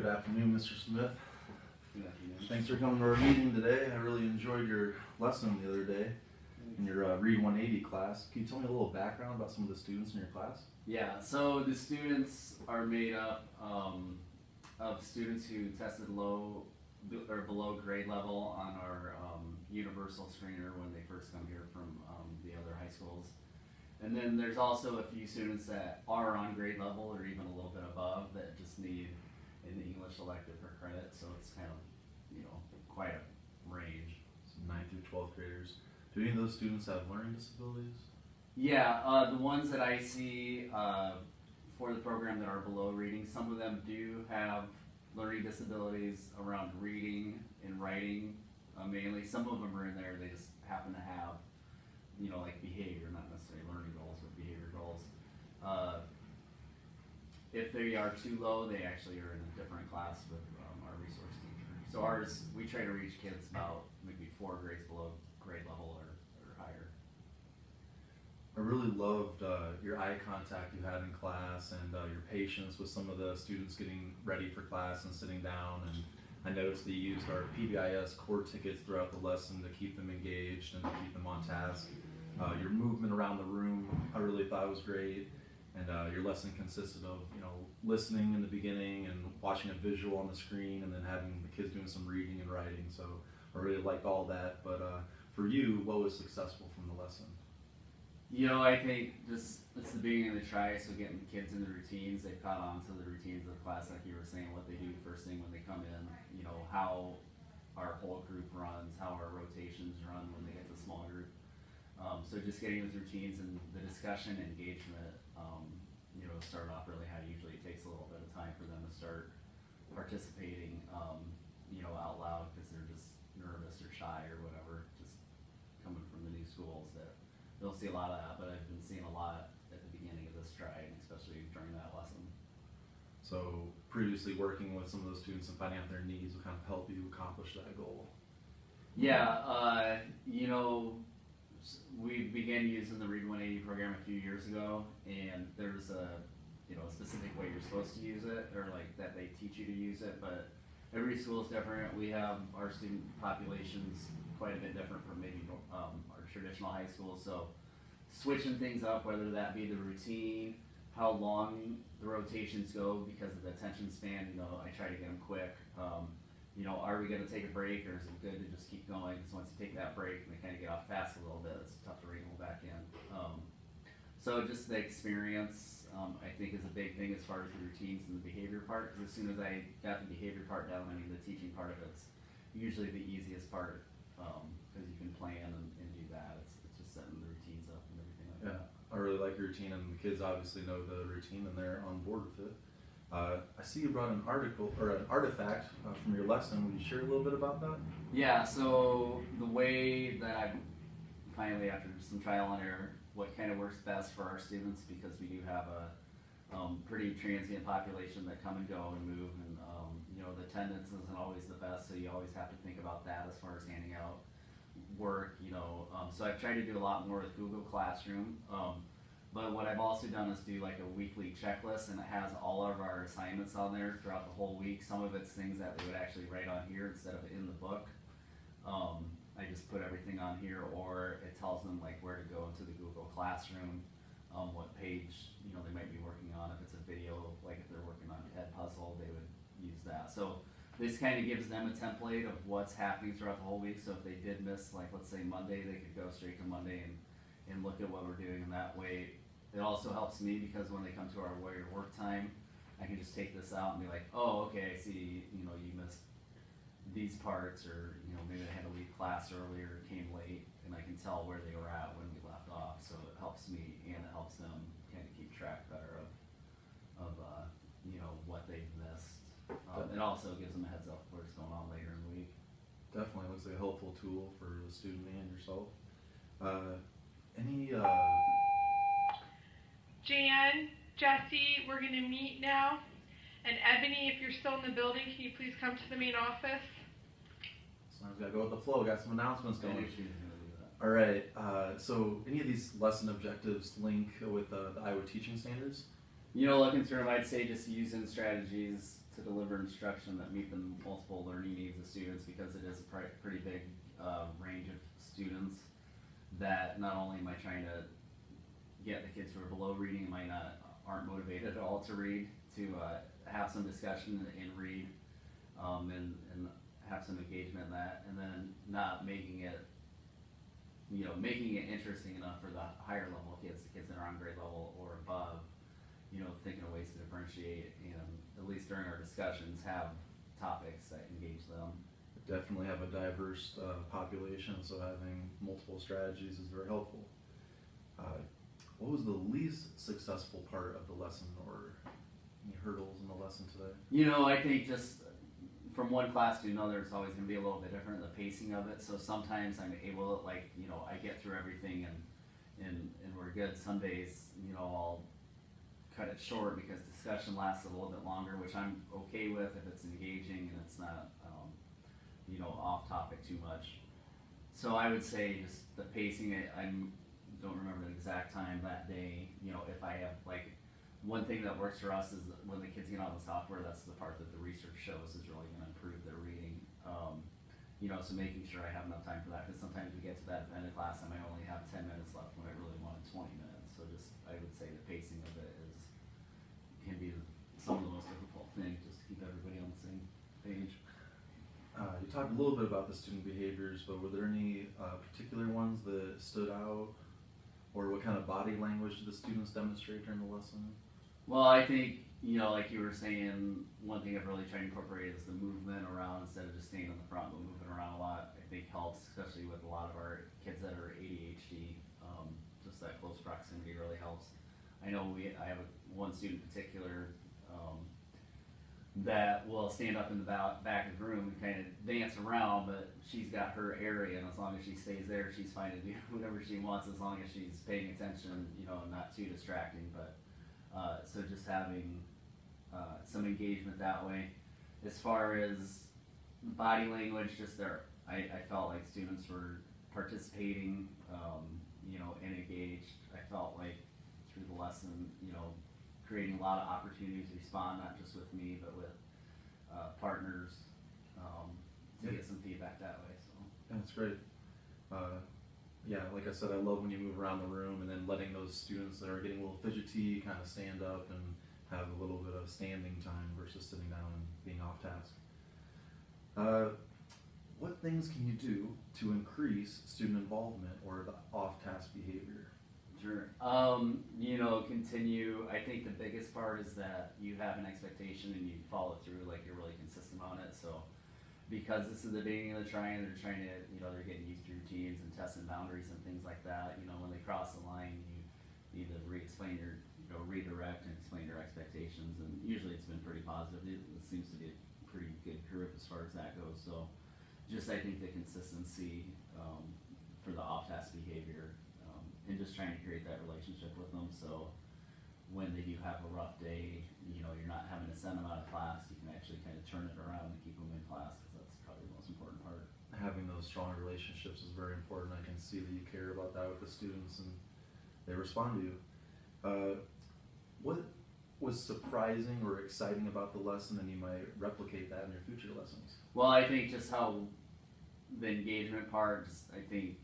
good afternoon, Mr. Smith. Good afternoon. Thanks for coming to our meeting today. I really enjoyed your lesson the other day in your Read 180 class. Can you tell me a little background about some of the students in your class? Yeah, so the students are made up of students who tested low or below grade level on our universal screener when they first come here from the other high schools. And then there's also a few students that are on grade level or even a little bit above that just need an English elective for credit. So it's kind of, quite a range. So 9th through 12th graders. Do any of those students have learning disabilities? Yeah, the ones that I see for the program that are below reading, some of them do have learning disabilities around reading and writing mainly. Some of them are in there, they just happen to have, like behavior, not necessarily learning goals, but behavior goals. If they are too low, they actually are in a different class with our resource teacher. So ours, we try to reach kids about maybe 4 grades below grade level or higher. I really loved your eye contact you had in class and your patience with some of the students getting ready for class and sitting down. And I noticed that you used our PBIS core tickets throughout the lesson to keep them engaged and to keep them on task. Your movement around the room, I really thought was great. And your lesson consisted of, listening in the beginning and watching a visual on the screen and then having the kids doing some reading and writing. So I really liked all that. But for you, what was successful from the lesson? I think just it's the beginning of the try, so getting the kids in the routines, they've caught on to the routines of the class, like you were saying, what they do first thing when they come in, how our whole group runs, how our rotations run when they get to small group. So just getting those routines and the discussion, engagement, start off really how usually it takes a little bit of time for them to start participating, out loud because they're just nervous or shy or whatever, just coming from the new schools that they'll see a lot of that, but I've been seeing a lot at the beginning of this stride, especially during that lesson. So previously working with some of those students and finding out their needs will kind of help you accomplish that goal. Yeah, we began using the Read 180 program a few years ago, and there's a specific way you're supposed to use it, or like that they teach you to use it, but every school is different. We have our student populations quite a bit different from maybe our traditional high schools, so switching things up, whether that be the routine, how long the rotations go because of the attention span, I try to get them quick. Are we going to take a break, or is it good to just keep going? Because once you take that break and they kind of get off fast a little bit, it's tough to wrangle back in. So just the experience, I think, is a big thing as far as the routines and the behavior part. Because as soon as I got the behavior part down, the teaching part of it's usually the easiest part because you can plan and do that. It's just setting the routines up and everything like that. I really like your routine, and the kids obviously know the routine and they're on board with it. I see you brought an article or an artifact from your lesson. Would you share a little bit about that? Yeah, so the way that I finally, after some trial and error, what kind of works best for our students, because we do have a pretty transient population that come and go and move, and the attendance isn't always the best, so you always have to think about that as far as handing out work, so I've tried to do a lot more with Google Classroom. But what I've also done is do like a weekly checklist, and it has all of our assignments on there throughout the whole week. Some of it's things that they would actually write on here instead of in the book. I just put everything on here, or it tells them like where to go into the Google Classroom, what page they might be working on. If it's a video, like if they're working on Ed Puzzle, they would use that. So this kind of gives them a template of what's happening throughout the whole week. So if they did miss, like let's say Monday, they could go straight to Monday and look at what we're doing, and that way it also helps me because when they come to our warrior work time, I can just take this out and be like, oh, okay, I see, you missed these parts, or maybe I had to leave class earlier, came late, and I can tell where they were at when we left off. So it helps me and it helps them kind of keep track better of what they've missed. It also gives them a heads up of what's going on later in the week. Definitely looks like a helpful tool for the student and yourself. Jan, Jesse, we're going to meet now. And Ebony, if you're still in the building, can you please come to the main office? Sometimes gotta go with the flow. Got some announcements going. All right. So any of these lesson objectives link with the Iowa teaching standards? Looking through them, I'd say just using strategies to deliver instruction that meet the multiple learning needs of students, because it is a pretty big range of students that not only am I trying to get the kids who are below reading and aren't motivated at all to read, to have some discussion and read, and have some engagement in that, and then not making it interesting enough for the higher level kids, the kids that are on grade level or above, thinking of ways to differentiate, and at least during our discussions have topics that engage them. Definitely have a diverse population, so having multiple strategies is very helpful. What was the least successful part of the lesson, or any hurdles in the lesson today? I think just from one class to another, it's always going to be a little bit different, the pacing of it. So sometimes I'm able to, I get through everything and we're good. Some days, I'll cut it short because discussion lasts a little bit longer, which I'm okay with if it's engaging and it's not, off topic too much. So I would say just the pacing, I don't remember the exact time that day. If I have one thing that works for us is that when the kids get on the software, that's the part that the research shows is really going to improve their reading. So making sure I have enough time for that, because sometimes we get to that end of class and I only have 10 minutes left when I really wanted 20 minutes. So I would say the pacing of it can be some of the most difficult things, just to keep everybody on the same page. You talked a little bit about the student behaviors, but were there any particular ones that stood out? Or what kind of body language did the students demonstrate during the lesson? Well, I think, like you were saying, one thing I've really tried to incorporate is the movement around instead of just staying in the front, but moving around a lot. I think helps, especially with a lot of our kids that are ADHD. Just that close proximity really helps. I know I have one student in particular that will stand up in the back of the room and kind of dance around, but she's got her area, and as long as she stays there, she's fine to do whatever she wants, as long as she's paying attention, not too distracting. But so just having some engagement that way. As far as body language, I felt like students were participating, and engaged. I felt like through the lesson, creating a lot of opportunities to respond, not just with me, but with partners, to get some feedback that way. So That's great. Like I said, I love when you move around the room and then letting those students that are getting a little fidgety kind of stand up and have a little bit of standing time versus sitting down and being off task. What things can you do to increase student involvement or the off-task behavior? Sure. Continue. I think the biggest part is that you have an expectation and you follow through, like you're really consistent on it. So because this is the beginning of the trying, they're trying to, they're getting used to routines and testing boundaries and things like that. When they cross the line, you need to redirect and explain your expectations. And usually it's been pretty positive. It seems to be a pretty good group as far as that goes. So I think the consistency for the off-task behavior, and just trying to create that relationship with them, so when they do have a rough day, you're not having to send them out of class. You can actually kind of turn it around and keep them in class, because that's probably the most important part. Having those strong relationships is very important. I can see that you care about that with the students and they respond to you. What was surprising or exciting about the lesson, and you might replicate that in your future lessons? Well, I think just how the engagement part, I think,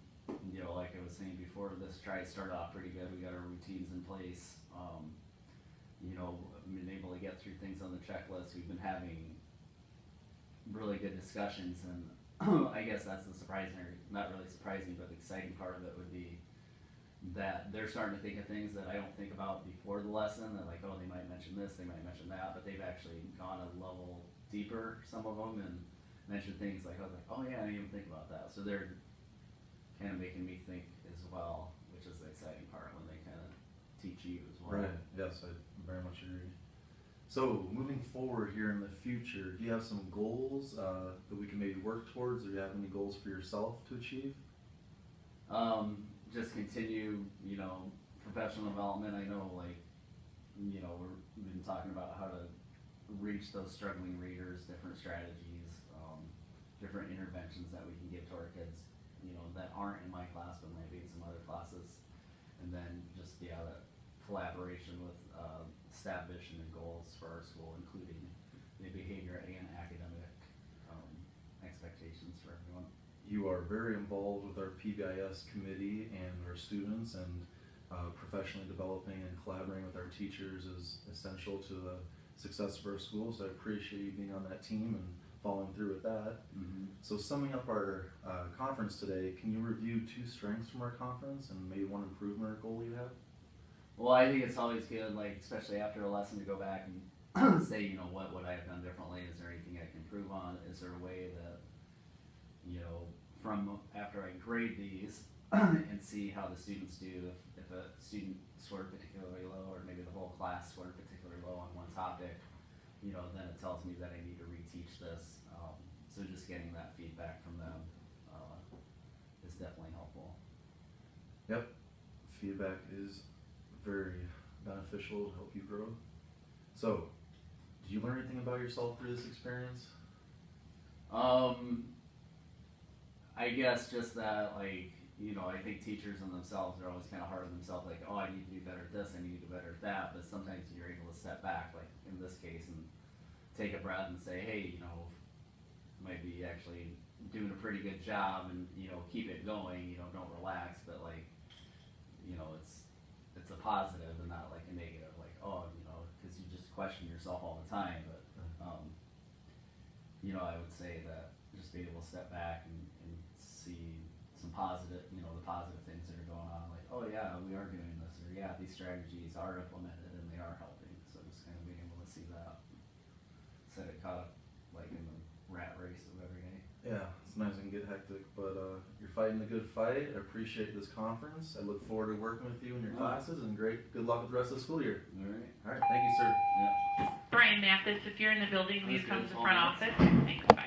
like I was saying before, this try started off pretty good. We got our routines in place. Been able to get through things on the checklist. We've been having really good discussions, and I guess that's the surprising, or not really surprising, but the exciting part of it would be that they're starting to think of things that I don't think about before the lesson. That they might mention this, they might mention that, but they've actually gone a level deeper, some of them, and mentioned things I was like, oh yeah, I didn't even think about that. So they're kind of making me think as well, which is the exciting part when they kind of teach you as well. Right. Yes, I very much agree. So moving forward here in the future, do you have some goals that we can maybe work towards, or do you have any goals for yourself to achieve? Just continue, professional development. I know, we've been talking about how to reach those struggling readers, different strategies, different interventions that we can give to our kids, that aren't in my class but might be in some other classes. And then just, that collaboration with staff vision and goals for our school, including the behavior and academic expectations for everyone. You are very involved with our PBIS committee and our students, and professionally developing and collaborating with our teachers is essential to the success of our school. So I appreciate you being on that team and following through with that. So summing up our conference today, can you review 2 strengths from our conference and maybe 1 improvement or goal you have? Well, I think it's always good, like especially after a lesson, to go back and say, you know, what would I have done differently? Is there anything I can improve on? Is there a way that, you know, from after I grade these and see how the students do, if a student scored particularly low, or maybe the whole class scored particularly low on one topic, you know, then it tells me that I need to reteach this. So just getting that feedback from them is definitely helpful. Yep, feedback is very beneficial to help you grow. So, did you learn anything about yourself through this experience? I guess just that, like, you know, I think teachers in themselves are always kind of hard on themselves, like, oh, I need to do better at this, I need to do better at that, but sometimes you're able to step back, like in this case, and take a breath and say, hey, you know, might be actually doing a pretty good job, and, you know, keep it going, you know, don't relax, but like, you know, it's a positive and not like a negative, like, oh, you know, because you just question yourself all the time, but, you know, I would say that just be able to step back and see some positive, you know, the positive things that are going on, like, oh yeah, we are doing this, or yeah, these strategies are implemented and they are helping, so just kind of being able to see that, instead of caught up like in the rat race of every day. Yeah, it's nice and get hectic, but you're fighting the good fight. I appreciate this conference. I look forward to working with you in your classes, and good luck with the rest of the school year. All right. All right, thank you, sir. Yeah. Brian Mathis, if you're in the building, will you That's come good. to the front office? Thanks, bye.